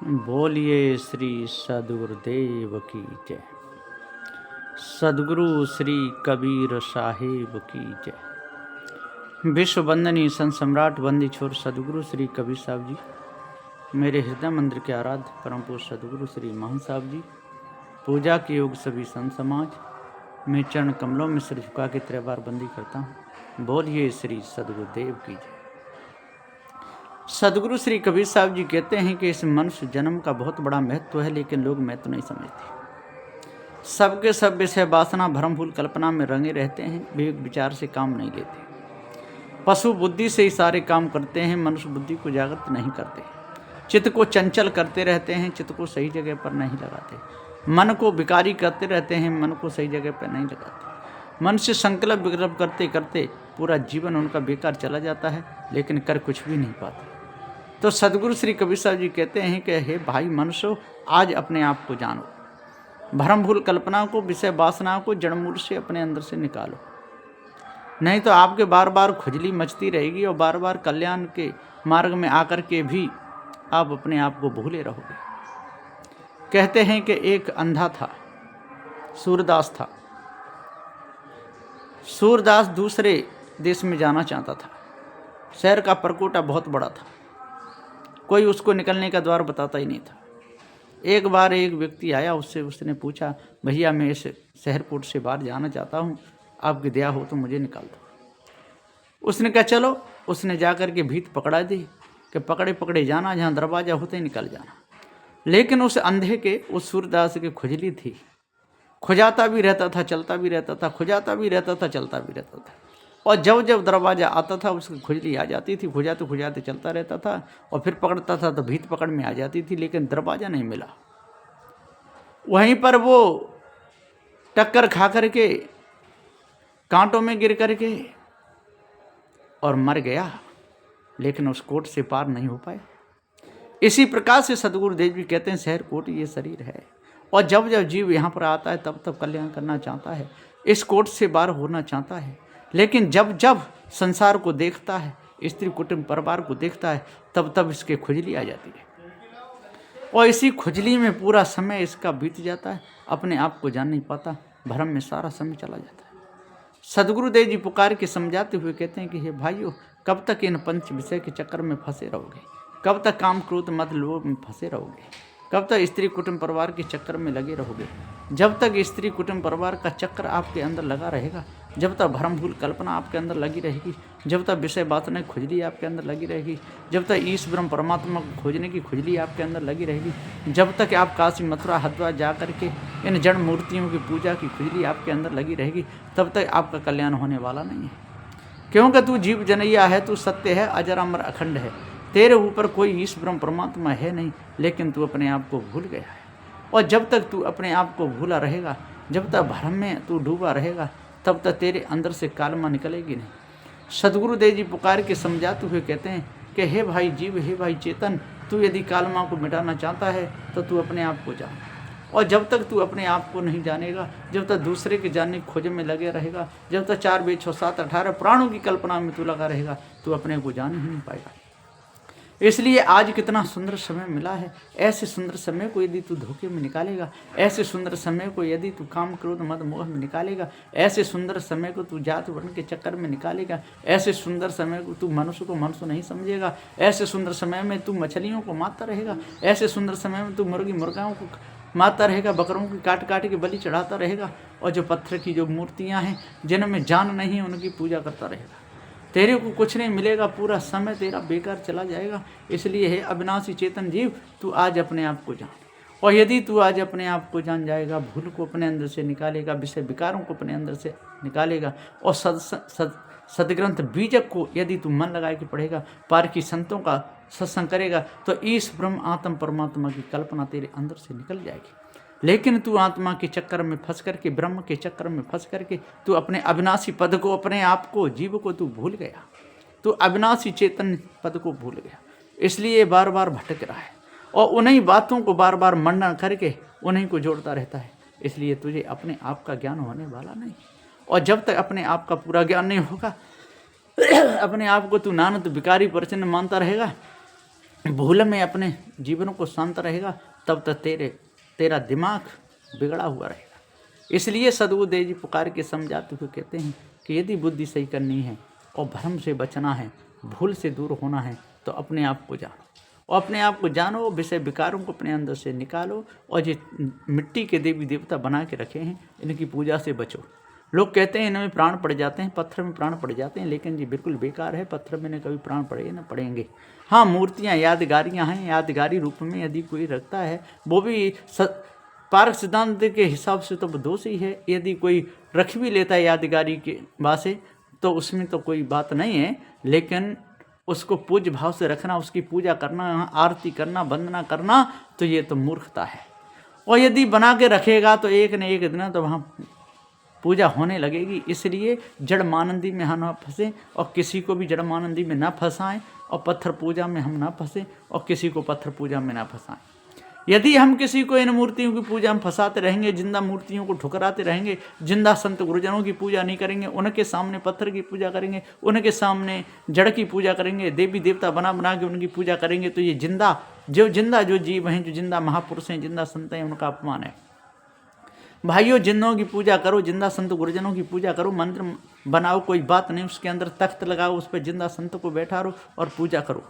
बोलिए श्री सदगुरुदेव की जय। सदगुरु श्री कबीर साहिब की जय। विश्व वंदनीय संत सम्राट बंदी छोर सदगुरु श्री कबीर साहब जी, मेरे हृदय मंदिर के आराध्य परम पूज्य सदगुरु श्री महंत साहब जी, पूजा के योग सभी संत समाज, मैं चरण कमलों में सिर झुका के 3 बार बंदी करता हूँ। बोलिए श्री सदगुरुदेव की जय। सदगुरु श्री कबीर साहब जी कहते हैं कि इस मनुष्य जन्म का बहुत बड़ा महत्व है, लेकिन लोग महत्व नहीं समझते। सबके सब विषय वासना भ्रम भूल कल्पना में रंगे रहते हैं, विवेक विचार से काम नहीं लेते। पशु बुद्धि से ही सारे काम करते हैं, मनुष्य बुद्धि को जागृत नहीं करते। चित्त को चंचल करते रहते हैं, चित्त को सही जगह पर नहीं लगाते। मन को विकारी करते रहते हैं, मन को सही जगह पर नहीं लगाते। मन से संकल्प विकल्प करते करते पूरा जीवन उनका बेकार चला जाता है, लेकिन कर कुछ भी नहीं पाते। तो सदगुरु श्री कबीर साहब जी कहते हैं कि हे भाई मनुष्य, आज अपने आप को जानो। भ्रम भूल कल्पना को, विषय वासना को जड़ मूल से अपने अंदर से निकालो, नहीं तो आपके बार बार खुजली मचती रहेगी और बार बार कल्याण के मार्ग में आकर के भी आप अपने आप को भूले रहोगे। कहते हैं कि एक अंधा था, सूरदास था। सूरदास दूसरे देश में जाना चाहता था। शहर का परकोटा बहुत बड़ा था, कोई उसको निकलने का द्वार बताता ही नहीं था। एक बार एक व्यक्ति आया, उसने पूछा, भैया मैं इस शहरकोट से बाहर जाना चाहता हूँ, आपकी दया हो तो मुझे निकाल दो। उसने कहा चलो। उसने जाकर के भीत पकड़ा दी कि पकड़े पकड़े जाना, जहाँ दरवाजा होते ही निकल जाना। लेकिन उस अंधे के, उस सूरदास के खुजली थी, खुजाता भी रहता था, चलता भी रहता था, खुजाता भी रहता था, चलता भी रहता था। और जब जब दरवाजा आता था उसकी खुजली आ जाती थी, खुजाते खुजाते चलता रहता था और फिर पकड़ता था तो भीत पकड़ में आ जाती थी, लेकिन दरवाजा नहीं मिला। वहीं पर वो टक्कर खा करके, कांटों में गिर करके और मर गया, लेकिन उस कोट से पार नहीं हो पाए। इसी प्रकार से सदगुरुदेव जी कहते हैं शहर कोट ये शरीर है, और जब जब जीव यहाँ पर आता है तब तब कल्याण करना चाहता है, इस कोट से बाहर होना चाहता है। लेकिन जब जब संसार को देखता है, स्त्री कुटुंब परिवार को देखता है, तब तब इसके खुजली आ जाती है, और इसी खुजली में पूरा समय इसका बीत जाता है, अपने आप को जान नहीं पाता, भ्रम में सारा समय चला जाता है। सदगुरुदेव जी पुकार के समझाते हुए कहते हैं कि हे भाइयों, कब तक इन पंच विषय के चक्कर में फंसे रहोगे? कब तक काम क्रोध मद लोभ में फंसे रहोगे? कब तक स्त्री कुटुंब परिवार के चक्कर में लगे रहोगे? जब तक स्त्री कुटुंब परिवार का चक्कर आपके अंदर लगा रहेगा, जब तक भ्रम भूल कल्पना आपके अंदर लगी रहेगी, जब तक विषय वासना खुजली आपके अंदर लगी रहेगी, जब तक ईश ब्रह्म परमात्मा को खोजने की खुजली आपके अंदर लगी रहेगी, जब तक आप काशी मथुरा हरिद्वार जा करके इन जड़ मूर्तियों की पूजा की खुजली आपके अंदर लगी रहेगी, तब तक आपका कल्याण होने वाला नहीं है। क्योंकि तू जीव जनैया है, तू सत्य है, अजर अमर अखंड है, तेरे ऊपर कोई ईश ब्रह्म परमात्मा है नहीं, लेकिन तू अपने आप को भूल गया है। और जब तक तू अपने आप को भूला रहेगा, जब तक भ्रम में तू डूबा रहेगा, तब तक तेरे अंदर से कालमा निकलेगी नहीं। सदगुरुदेव जी पुकार के समझाते हुए कहते हैं कि हे भाई जीव, हे भाई चेतन, तू यदि कालमा को मिटाना चाहता है तो तू अपने आप को जान। और जब तक तू अपने आप को नहीं जानेगा, जब तक दूसरे के जानने की खोज में लगे रहेगा, जब तक 4 वेद 6 7 18 प्राणों की कल्पना में तू लगा रहेगा, तू अपने को जान ही नहीं पाएगा। इसलिए आज कितना सुंदर समय मिला है, ऐसे सुंदर समय को यदि तू धोखे में निकालेगा, ऐसे सुंदर समय को यदि तू काम क्रोध मद मोह में निकालेगा, ऐसे सुंदर समय को तू जात वर्ण के चक्कर में निकालेगा, ऐसे सुंदर समय को तू मनुष्य को मनुष्य नहीं समझेगा, ऐसे सुंदर समय में तू मछलियों को मारता रहेगा, ऐसे सुंदर समय में तू मुर्गी मुर्गाओं को मारता रहेगा, बकरों की काट काट के बलि चढ़ाता रहेगा, और जो पत्थर की जो मूर्तियाँ हैं जिनमें जान नहीं है उनकी पूजा करता रहेगा। तेरे को कुछ नहीं मिलेगा, पूरा समय तेरा बेकार चला जाएगा। इसलिए है अविनाशी चेतन जीव, तू आज अपने आप को जान। और यदि तू आज अपने आप को जान जाएगा, भूल को अपने अंदर से निकालेगा, विषय विकारों को अपने अंदर से निकालेगा, और सदग्रंथ बीजक को यदि तू मन लगा के पढ़ेगा, पार की संतों का सत्संग करेगा, तो ईश ब्रह्म आत्म परमात्मा की कल्पना तेरे अंदर से निकल जाएगी। लेकिन तू आत्मा के चक्कर में फंस करके, ब्रह्म के चक्कर में फंस करके, तू अपने अविनाशी पद को, अपने आप को, जीव को तू भूल गया, तू अविनाशी चेतन पद को भूल गया। इसलिए बार बार भटक रहा है, और उन्हीं बातों को बार बार मनन करके उन्हीं को जोड़ता रहता है। इसलिए तुझे अपने आप का ज्ञान होने वाला नहीं, और जब तक अपने आप का पूरा ज्ञान नहीं होगा, अपने आप को तू नानद विकारी परिचन्न मानता रहेगा, भूल में अपने जीवन को शांत रहेगा, तब तक तेरा दिमाग बिगड़ा हुआ रहेगा। इसलिए सद्गुरुदेव जी पुकार के समझाते हुए कहते हैं कि यदि बुद्धि सही करनी है और भ्रम से बचना है, भूल से दूर होना है, तो अपने आप को जानो, और अपने आप को जानो, विषय विकारों को अपने अंदर से निकालो, और ये मिट्टी के देवी देवता बना के रखे हैं, इनकी पूजा से बचो। लोग कहते हैं इनमें प्राण पड़ जाते हैं, पत्थर में प्राण पड़ जाते हैं, लेकिन ये बिल्कुल बेकार है। पत्थर में न कभी प्राण पड़े न पड़ेंगे। हाँ, मूर्तियाँ यादगारियाँ हैं, यादगारी रूप में यदि कोई रखता है, वो भी पारक सिद्धांत के हिसाब से तो दोष ही है। यदि कोई रख भी लेता है यादगारी के वास्ते, तो उसमें तो कोई बात नहीं है, लेकिन उसको पूज्य भाव से रखना, उसकी पूजा करना, आरती करना, वंदना करना, तो ये तो मूर्खता है। और यदि बना के रखेगा तो एक न एक दिन तो वहाँ पूजा होने लगेगी। इसलिए जड़ मानंदी में हम ना फंसें, और किसी को भी जड़ मानंदी में ना फंसाएं, और पत्थर पूजा में हम ना फंसें, और किसी को पत्थर पूजा में ना फंसाएं। यदि हम किसी को इन मूर्तियों की पूजा में फंसाते रहेंगे, जिंदा मूर्तियों को ठुकराते रहेंगे, जिंदा संत गुरुजनों की पूजा नहीं करेंगे, उनके सामने पत्थर की पूजा करेंगे, उनके सामने जड़ की पूजा करेंगे, देवी देवता बना बना के उनकी पूजा करेंगे, तो ये जिंदा जो जीव हैं, जो जिंदा महापुरुष हैं, जिंदा संत हैं, उनका अपमान है। भाइयों, जिंदों की पूजा करो, जिंदा संत गुरुजनों की पूजा करो। मंदिर बनाओ, कोई बात नहीं, उसके अंदर तख्त लगाओ, उस पर जिंदा संत को बैठारो और पूजा करो।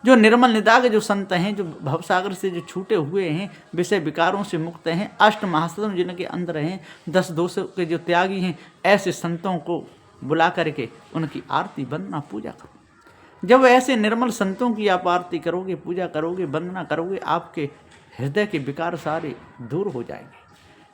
जो निर्मल निदाग जो संत हैं, जो भवसागर से जो छूटे हुए हैं, विषय विकारों से मुक्त हैं, अष्ट महासतम जिनके अंदर हैं, 10 दोषों के जो त्यागी हैं, ऐसे संतों को बुला करके उनकी आरती वंदना पूजा करो। जब ऐसे निर्मल संतों की आप आरती करोगे, पूजा करोगे, वंदना करोगे, आपके हृदय के विकार सारे दूर हो जाएंगे।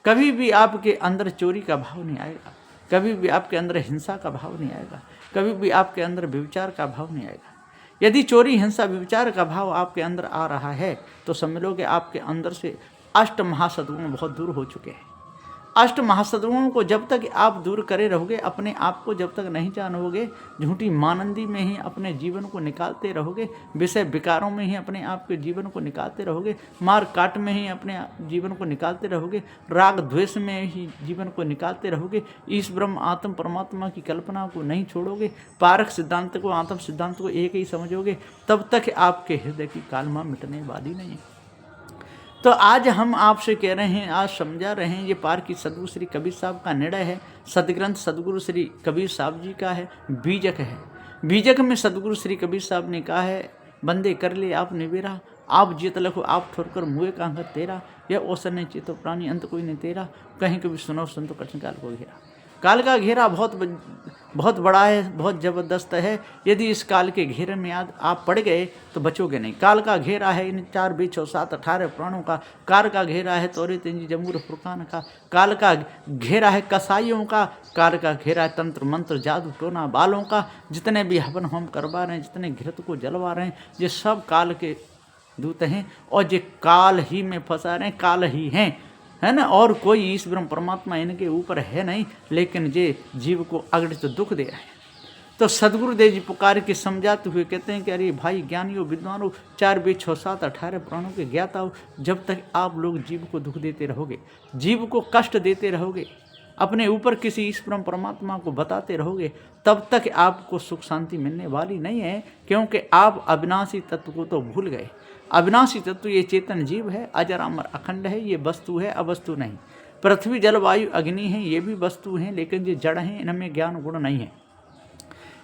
कभी भी आपके अंदर चोरी का भाव नहीं आएगा, कभी भी आपके अंदर हिंसा का भाव नहीं आएगा, कभी भी आपके अंदर व्यभिचार का भाव नहीं आएगा। यदि चोरी, हिंसा, व्यभिचार का भाव आपके अंदर आ रहा है, तो समझ लो कि आपके अंदर से अष्ट महासद्गुण बहुत दूर हो चुके हैं। अष्ट महासद्गुणों को जब तक आप दूर करे रहोगे, अपने आप को जब तक नहीं जानोगे, झूठी मानंदी में ही अपने जीवन को निकालते रहोगे, विषय विकारों में ही अपने आप के जीवन को निकालते रहोगे, मार काट में ही अपने जीवन को निकालते रहोगे, राग द्वेष में ही जीवन को निकालते रहोगे, ईश ब्रह्म आत्म परमात्मा की कल्पना को नहीं छोड़ोगे, पारक सिद्धांत को, आत्म सिद्धांत को एक ही समझोगे, तब तक आपके हृदय की कालमा मिटने वाली नहीं। तो आज हम आपसे कह रहे हैं, आज समझा रहे हैं, ये पार की सदगुरु श्री कबीर साहब का निर्णय है। सदग्रंथ सदगुरु श्री कबीर साहब जी का है, बीजक है। बीजक में सदगुरु श्री कबीर साहब ने कहा है, बंदे कर ले आप निवेरा, आप जीत लखो आप ठोरकर मुँह कांकर तेरा, यह औसर ने चेतो प्राणी अंत कोई नहीं तेरा, कहीं कभी सुनो संतो कठिन काल को घेरा। काल का घेरा बहुत बड़ा है, बहुत ज़बरदस्त है। यदि इस काल के घेरे में आप पड़ गए तो बचोगे नहीं। काल का घेरा है इन 4 20 6 7 18 प्राणों का। काल का घेरा है तौरे तेंजी जमूर फुरकान का। काल का घेरा है कसाईयों का। काल का घेरा है तंत्र मंत्र जादू टोना बालों का। जितने भी हवन होम करवा रहे हैं, जितने घृत को जलवा रहे हैं, ये सब काल के दूत हैं और ये काल ही में फंसा रहे हैं, काल ही हैं, है ना। और कोई ईश्वर परमात्मा इनके ऊपर है नहीं, लेकिन ये जीव को अगणित दुख दे रहे हैं। तो सदगुरुदेव जी पुकार के समझाते हुए कहते हैं कि अरे भाई ज्ञानियों विद्वानों, 4 20 6 7 18 प्राणों के ज्ञाता हो, जब तक आप लोग जीव को दुख देते रहोगे, जीव को कष्ट देते रहोगे, अपने ऊपर किसी ईश्वर परमात्मा को बताते रहोगे, तब तक आपको सुख शांति मिलने वाली नहीं है। क्योंकि आप अविनाशी तत्व को तो भूल गए। अविनाशी तत्व ये चेतन जीव है, अजर अमर अखंड है, ये वस्तु है, अवस्तु नहीं। पृथ्वी जल वायु अग्नि है, ये भी वस्तु हैं, लेकिन ये जड़ हैं, इनमें ज्ञान गुण नहीं है।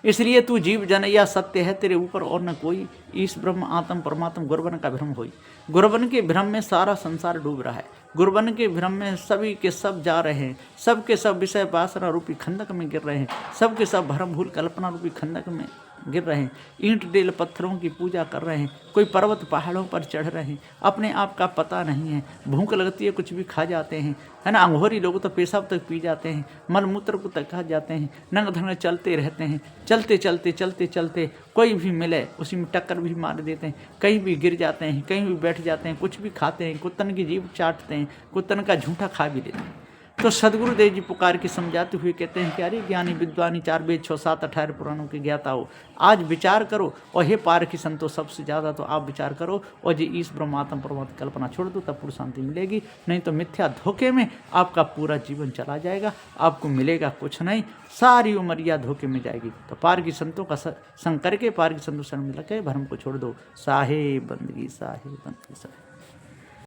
इसलिए तू जीव जनैया सत्य है तेरे ऊपर और न कोई। ईश ब्रह्म आत्म परमात्म गुरबन का भ्रम होई। गुरबन के भ्रम में सारा संसार डूब रहा है। गुरबन के भ्रम में सभी के सब जा रहे हैं, सब के सब विषय वासना रूपी खंडक में गिर रहे हैं, सब के सब भ्रम भूल कल्पना रूपी खंडक में गिर रहे हैं। ईंट डेल पत्थरों की पूजा कर रहे हैं, कोई पर्वत पहाड़ों पर चढ़ रहे हैं, अपने आप का पता नहीं है। भूख लगती है कुछ भी खा जाते हैं, है ना। अंगोरी लोग तो पेशाब तक पी जाते हैं, मल मूत्र को तक खा जाते हैं, नंग धंग चलते रहते हैं, चलते चलते चलते चलते कोई भी मिले उसी में टक्कर भी मार देते हैं, कहीं भी गिर जाते हैं, कहीं भी बैठ जाते हैं, कुछ भी खाते हैं, कुत्तन की जीभ चाटते हैं, कुत्तन का झूठा खा भी लेते हैं। तो सदगुरुदेव जी पुकार के समझाते हुए कहते हैं कि अरे ज्ञानी विद्वानी 4 वेद 6 7 18 पुराणों के ज्ञाता हो, आज विचार करो और हे पारखी संतो सबसे ज़्यादा तो आप विचार करो और जी इस ब्रह्मात्म परमात्मा कल्पना छोड़ दो, तब पूर्ण शांति मिलेगी। नहीं तो मिथ्या धोखे में आपका पूरा जीवन चला जाएगा, आपको मिलेगा कुछ नहीं, सारी उमरिया धोखे में जाएगी। तो पारखी संतों का संग करके पारखी संतों शरण में लगे भरम को छोड़ दो, साहेब बंदगी साहेब बंदगी साहेब।